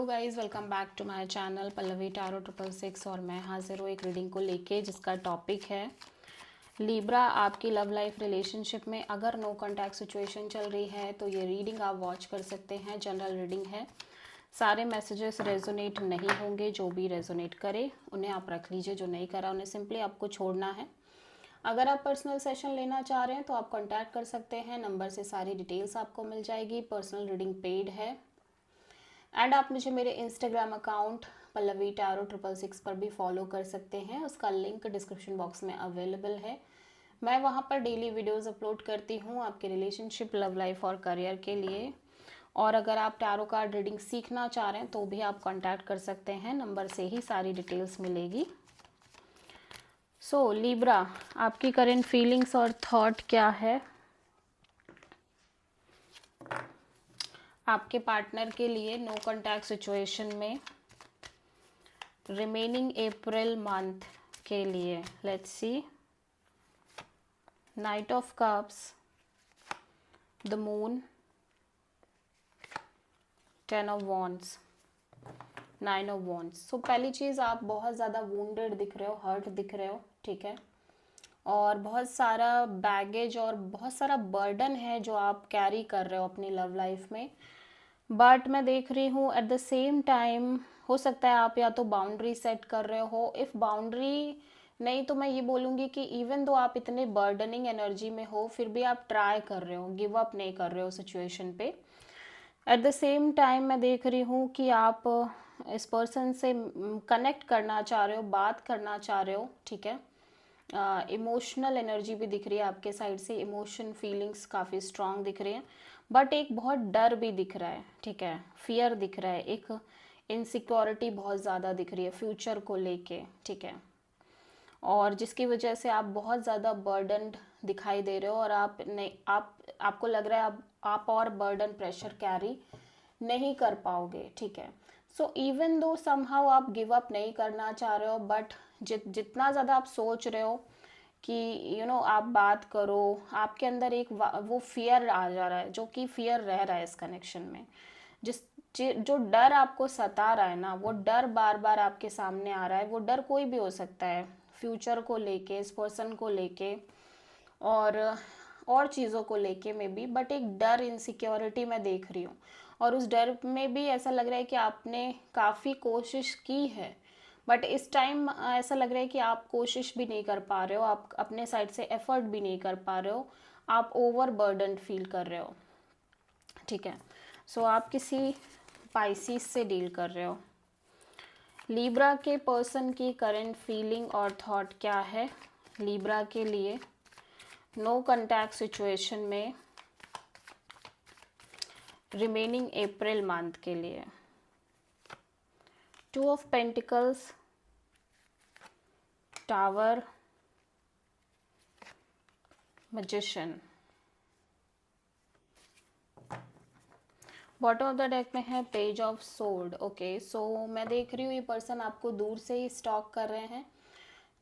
Guys, welcome back to my channel Pallavi tarot 666 और मैं हाजिर हूँ एक रीडिंग को लेके जिसका टॉपिक है लीब्रा। आपकी लव लाइफ रिलेशनशिप में अगर नो कॉन्टैक्ट सिचुएशन चल रही है तो ये रीडिंग आप वॉच कर सकते हैं। जनरल रीडिंग है, सारे मैसेजेस रेजोनेट नहीं होंगे। जो भी रेजोनेट करे उन्हें आप रख लीजिए, जो नहीं करा उन्हें सिंपली आपको छोड़ना है। अगर आप पर्सनल सेशन लेना चाह रहे हैं तो आप कॉन्टैक्ट कर सकते हैं, नंबर से सारी डिटेल्स आपको मिल जाएगी। पर्सनल रीडिंग पेड है एंड आप मुझे मेरे इंस्टाग्राम अकाउंट पल्लवी टारो 666 पर भी फॉलो कर सकते हैं। उसका लिंक डिस्क्रिप्शन बॉक्स में अवेलेबल है। मैं वहाँ पर डेली वीडियोस अपलोड करती हूँ आपके रिलेशनशिप, लव लाइफ और करियर के लिए। और अगर आप टैरो कार्ड रीडिंग सीखना चाह रहे हैं तो भी आप कांटेक्ट कर सकते हैं, नंबर से ही सारी डिटेल्स मिलेगी। सो लीब्रा, आपकी करंट फीलिंग्स और थॉट क्या है आपके पार्टनर के लिए नो कॉन्टैक्ट सिचुएशन में रिमेनिंग अप्रैल मंथ के लिए। Let's see, knight of cups, the moon, 10 of wands, 9 of wands. So पहली चीज़, आप बहुत ज़्यादा वुंडेड दिख रहे हो, हर्ट दिख रहे हो, ठीक है। और बहुत सारा बैगेज और बहुत सारा बर्डन है जो आप कैरी कर रहे हो अपनी लव लाइफ में। बट मैं देख रही हूँ एट द सेम टाइम हो सकता है आप या तो बाउंड्री सेट कर रहे हो। इफ़ बाउंड्री नहीं तो मैं ये बोलूँगी कि इवन दो आप इतने बर्डनिंग एनर्जी में हो फिर भी आप ट्राई कर रहे हो, गिव अप नहीं कर रहे हो सिचुएशन पे। एट द सेम टाइम मैं देख रही हूँ कि आप इस पर्सन से कनेक्ट करना चाह रहे हो, बात करना चाह रहे हो, ठीक है। इमोशनल एनर्जी भी दिख रही है आपके साइड से, इमोशन फीलिंग्स काफ़ी स्ट्रांग दिख रही हैं। बट एक बहुत डर भी दिख रहा है, ठीक है, फियर दिख रहा है, एक इनसिक्योरिटी बहुत ज़्यादा दिख रही है फ्यूचर को लेके, ठीक है। और जिसकी वजह से आप बहुत ज़्यादा बर्डनड दिखाई दे रहे हो और आप नहीं, आपको लग रहा है आप और बर्डन प्रेशर कैरी नहीं कर पाओगे, ठीक है। सो इवन दो समहाउ आप गिव अप नहीं करना चाह रहे हो, बट जितना ज़्यादा आप सोच रहे हो कि आप बात करो, आपके अंदर एक वो फियर आ जा रहा है, जो कि फियर रह रहा है इस कनेक्शन में। जिस जो डर आपको सता रहा है ना, वो डर बार बार आपके सामने आ रहा है। वो डर कोई भी हो सकता है, फ्यूचर को लेके, इस पर्सन को लेके और चीज़ों को लेके में भी। बट एक डर, इनसिक्योरिटी मैं देख रही हूँ और उस डर में भी ऐसा लग रहा है कि आपने काफ़ी कोशिश की है, बट इस टाइम ऐसा लग रहा है कि आप कोशिश भी नहीं कर पा रहे हो, आप अपने साइड से एफर्ट भी नहीं कर पा रहे हो, आप ओवर बर्डन फील कर रहे हो, ठीक है। सो आप किसी पाइसिस से डील कर रहे हो। लीब्रा के पर्सन की करंट फीलिंग और थॉट क्या है लीब्रा के लिए नो कॉन्टैक्ट सिचुएशन में रिमेनिंग अप्रैल मंथ के लिए। 2 of pentacles, tower, magician. Bottom of the deck में है पेज ऑफ सोर्ड। ओके, सो मैं देख रही हूँ ये पर्सन आपको दूर से ही स्टॉक कर रहे हैं,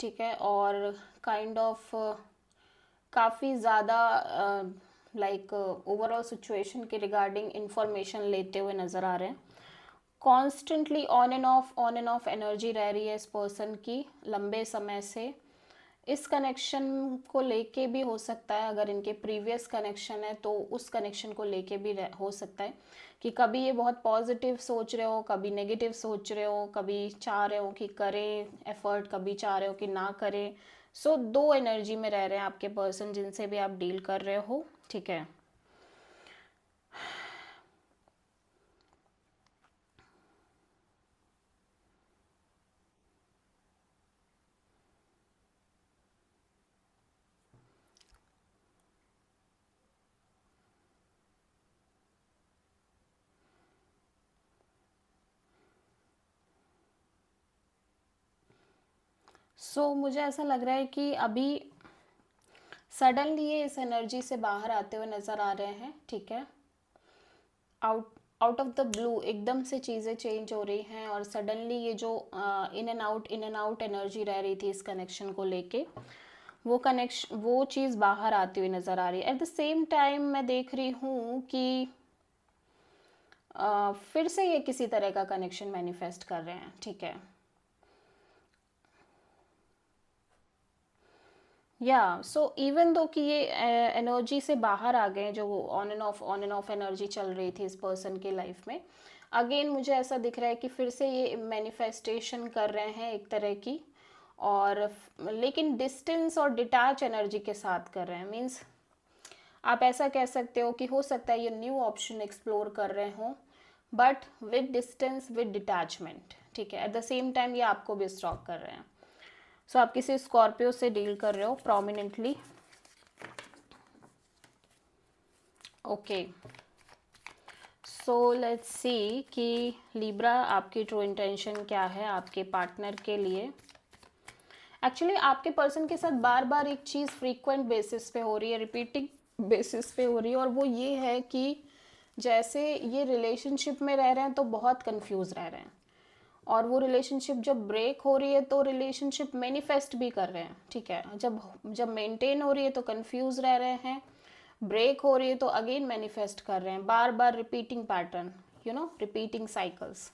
ठीक है। और काइंड ऑफ काफ़ी ज़्यादा लाइक ओवरऑल सिचुएशन के रिगार्डिंग इंफॉर्मेशन लेते हुए नज़र आ रहे हैं। Constantly on and of energy रह रही है इस पर्सन की लंबे समय से। इस कनेक्शन को लेके भी हो सकता है, अगर इनके प्रीवियस कनेक्शन है तो उस कनेक्शन को लेके भी हो सकता है कि कभी ये बहुत पॉजिटिव सोच रहे हो, कभी नेगेटिव सोच रहे हो, कभी चाह रहे हो कि करें एफर्ट, कभी चाह रहे हो कि ना करें। सो दो एनर्जी में रह रहे हैं आपके पर्सन जिनसे भी आप डील कर रहे हो, ठीक है। मुझे ऐसा लग रहा है कि अभी सडनली ये इस एनर्जी से बाहर आते हुए नज़र आ रहे हैं, ठीक है। आउट ऑफ द ब्लू एकदम से चीज़ें चेंज हो रही हैं और सडनली ये जो इन एंड आउट एनर्जी रह रही थी इस कनेक्शन को लेके, वो चीज़ बाहर आती हुई नज़र आ रही है। एट द सेम टाइम मैं देख रही हूँ कि फिर से ये किसी तरह का कनेक्शन मैनिफेस्ट कर रहे हैं, ठीक है। या सो इवन दो कि ये एनर्जी से बाहर आ गए, जो ऑन एंड ऑफ एनर्जी चल रही थी इस पर्सन के लाइफ में, अगेन मुझे ऐसा दिख रहा है कि फिर से ये मैनिफेस्टेशन कर रहे हैं एक तरह की, और लेकिन डिस्टेंस और डिटैच एनर्जी के साथ कर रहे हैं। मीन्स आप ऐसा कह सकते हो कि हो सकता है ये न्यू ऑप्शन एक्सप्लोर कर रहे हों, but with distance, with detachment, ठीक है। एट द सेम टाइम ये आपको भी स्टॉक कर रहे हैं। सो आप किसी स्कॉर्पियो से डील कर रहे हो prominently, okay. So let's see कि लिब्रा आपकी ट्रू इंटेंशन क्या है आपके पार्टनर के लिए। एक्चुअली आपके पर्सन के साथ बार बार एक चीज़ फ्रीक्वेंट बेसिस पे हो रही है, रिपीटिंग बेसिस पे हो रही है, और वो ये है कि जैसे ये रिलेशनशिप में रह रहे हैं तो बहुत कंफ्यूज रह रहे हैं, और वो रिलेशनशिप जब ब्रेक हो रही है तो रिलेशनशिप मैनिफेस्ट भी कर रहे हैं, ठीक है। जब जब मेंटेन हो रही है तो कंफ्यूज रह रहे हैं, ब्रेक हो रही है तो अगेन मैनिफेस्ट कर रहे हैं, बार बार repeating pattern, you know, repeating cycles.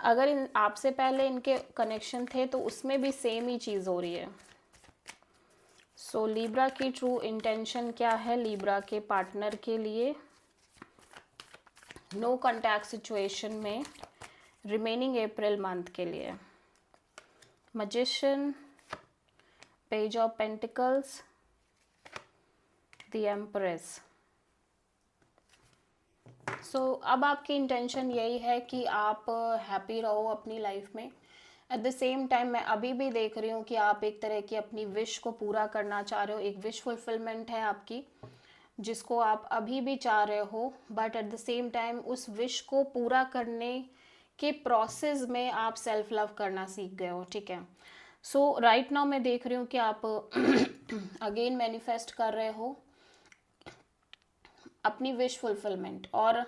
अगर आपसे पहले इनके कनेक्शन थे तो उसमें भी सेम ही चीज़ हो रही है। सो लिब्रा की ट्रू इंटेंशन क्या है लिब्रा के पार्टनर के लिए नो कॉन्टैक्ट सिचुएशन में रिमेनिंग अप्रैल मंथ के लिए। Magician, page of pentacles, the empress. So अब आपकी इंटेंशन यही है कि आप हैप्पी रहो अपनी लाइफ में। एट द सेम टाइम मैं अभी भी देख रही हूँ कि आप एक तरह की अपनी विश को पूरा करना चाह रहे हो, एक विश फुलफिलमेंट है आपकी जिसको आप अभी भी चाह रहे हो, but at the same time उस विश को पूरा करने के प्रोसेस में आप सेल्फ लव करना सीख गए हो, ठीक है। सो राइट नाउ मैं देख रही हूँ कि आप अगेन मैनिफेस्ट कर रहे हो अपनी विश फुलफिलमेंट, और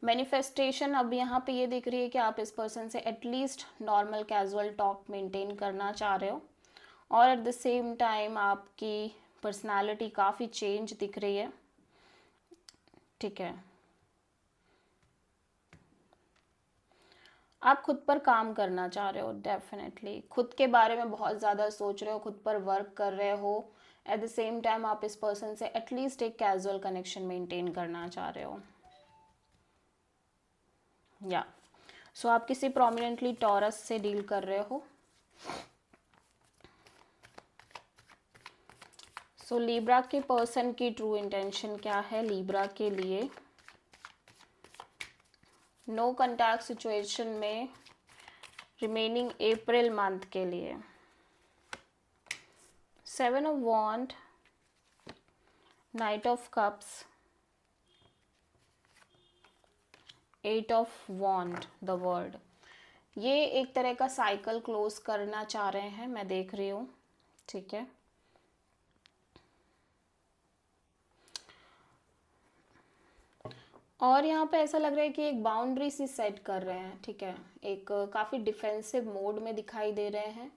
मैनिफेस्टेशन अब यहाँ पे ये दिख रही है कि आप इस पर्सन से at least normal casual talk maintain करना चाह रहे हो, और एट द सेम टाइम आपकी पर्सनालिटी काफ़ी चेंज दिख रही है, ठीक है। आप खुद पर काम करना चाह रहे हो, डेफिनेटली खुद के बारे में बहुत ज़्यादा सोच रहे हो, खुद पर वर्क कर रहे हो। एट द सेम टाइम आप इस पर्सन से एटलीस्ट एक कैजुअल कनेक्शन मेंटेन करना चाह रहे हो, या सो आप किसी प्रोमिनेंटली टॉरस से डील कर रहे हो। सो लिब्रा के पर्सन की ट्रू इंटेंशन क्या है लिब्रा के लिए नो कॉन्टैक्ट सिचुएशन में रिमेनिंग अप्रैल मंथ के लिए। 7 of wand, knight of cups, 8 of wand, the world. ये एक तरह का साइकिल क्लोज करना चाह रहे हैं, मैं देख रही हूँ, ठीक है। और यहाँ पे ऐसा लग रहा है कि एक बाउंड्री सी सेट कर रहे हैं, ठीक है। एक काफ़ी डिफेंसिव मोड में दिखाई दे रहे हैं,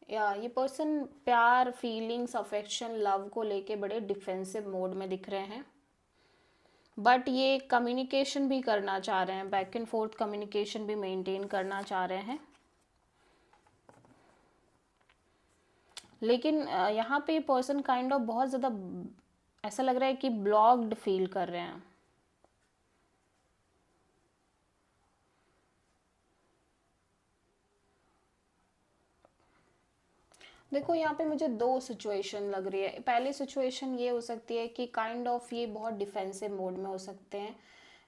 या ये पर्सन प्यार, फीलिंग्स, अफेक्शन, लव को लेके बड़े डिफेंसिव मोड में दिख रहे हैं, बट ये कम्युनिकेशन भी करना चाह रहे हैं, बैक एंड फोर्थ कम्युनिकेशन भी मेंटेन करना चाह रहे हैं। लेकिन यहाँ पे पर्सन काइंड ऑफ बहुत ज़्यादा ऐसा लग रहा है कि ब्लॉक्ड फील कर रहे हैं। देखो यहाँ पे मुझे दो सिचुएशन लग रही है। पहली सिचुएशन ये हो सकती है कि काइंड ऑफ ये बहुत डिफेंसिव मोड में हो सकते हैं,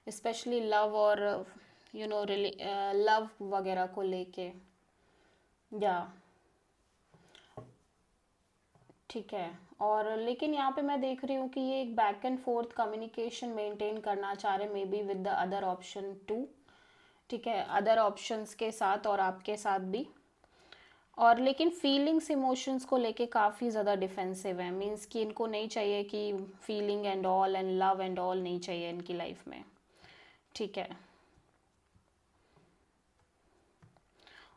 स्पेशली लव और यू नो लव वगैरह को लेके, या ठीक है। और लेकिन यहाँ पे मैं देख रही हूँ कि ये एक back and forth communication maintain करना चाह रहे हैं, maybe with the other option too, ठीक है, अदर ऑप्शंस के साथ और आपके साथ भी। और लेकिन फीलिंग्स, इमोशंस को लेके काफ़ी ज़्यादा डिफेंसिव है, मीन्स कि इनको नहीं चाहिए कि feeling and all and love and all नहीं चाहिए इनकी लाइफ में, ठीक है।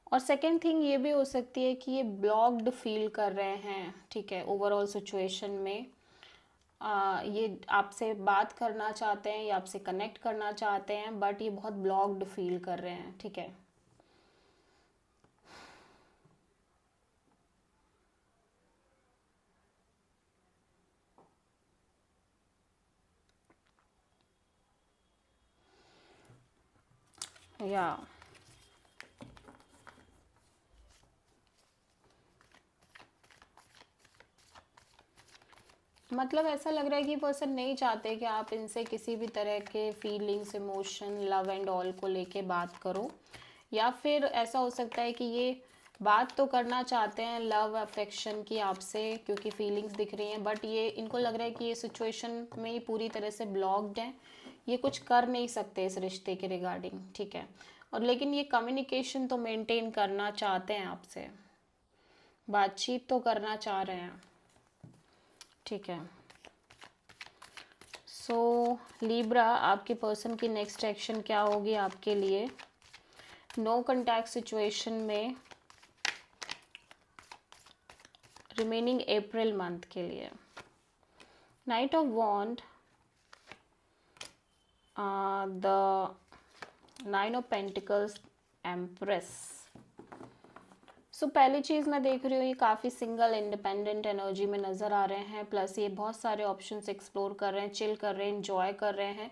और सेकेंड थिंग ये भी हो सकती है कि ये ब्लॉक्ड फील कर रहे हैं, ठीक है, ओवरऑल सिचुएशन में। ये आपसे बात करना चाहते हैं या आपसे कनेक्ट करना चाहते हैं, बट ये बहुत ब्लॉक्ड फील कर रहे हैं, ठीक है। या मतलब ऐसा लग रहा है कि पर्सन नहीं चाहते कि आप इनसे किसी भी तरह के feelings, emotion, love and all को लेके बात करो, या फिर ऐसा हो सकता है कि ये बात तो करना चाहते हैं लव अफेक्शन की आपसे, क्योंकि फीलिंग्स दिख रही हैं, बट ये इनको लग रहा है कि ये सिचुएशन में ही पूरी तरह से ब्लॉक्ड है, ये कुछ कर नहीं सकते इस रिश्ते के रिगार्डिंग, ठीक है। और लेकिन ये कम्युनिकेशन तो मेंटेन करना चाहते हैं आपसे, बातचीत तो करना चाह रहे हैं, ठीक है। सो लीब्रा, आपके पर्सन की नेक्स्ट एक्शन क्या होगी आपके लिए नो कॉन्टैक्ट सिचुएशन में रिमेनिंग अप्रैल मंथ के लिए? Knight of wand, the nine of pentacles, empress. So पहली चीज़ मैं देख रही हूँ ये काफ़ी सिंगल इंडिपेंडेंट एनर्जी में नज़र आ रहे हैं, प्लस ये बहुत सारे ऑप्शंस एक्सप्लोर कर रहे हैं, चिल कर रहे हैं, इंजॉय कर रहे हैं।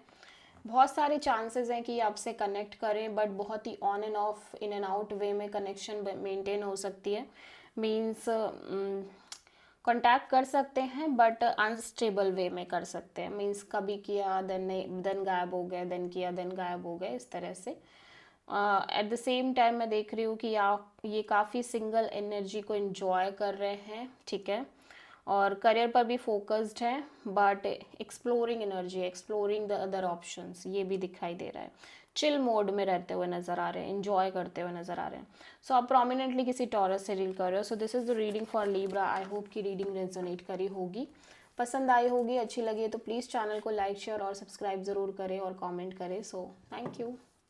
बहुत सारे चांसेस हैं कि आपसे कनेक्ट करें, बट बहुत ही on and off, in and out way में कनेक्शन मेंटेन हो सकती है। मीन्स कांटेक्ट कर सकते हैं बट अनस्टेबल वे में कर सकते हैं, मीन्स कभी किया देन गायब हो गए, देन किया देन गायब हो गए, इस तरह से। एट द सेम टाइम मैं देख रही हूँ कि आप ये काफ़ी सिंगल एनर्जी को एंजॉय कर रहे हैं, ठीक है, और करियर पर भी फोकस्ड है, but exploring energy, exploring the other options, ये भी दिखाई दे रहा है। चिल मोड में रहते हुए नज़र आ रहे हैं, एंजॉय करते हुए नज़र आ रहे हैं। सो आप प्रोमिनेंटली किसी टॉरस से डील कर रहे हो। So this is the reading for Libra. I hope कि रीडिंग रेजोनेट करी होगी, पसंद आई होगी, अच्छी लगी है तो प्लीज़ चैनल को लाइक, शेयर और सब्सक्राइब ज़रूर करें और कमेंट करें। So thank you.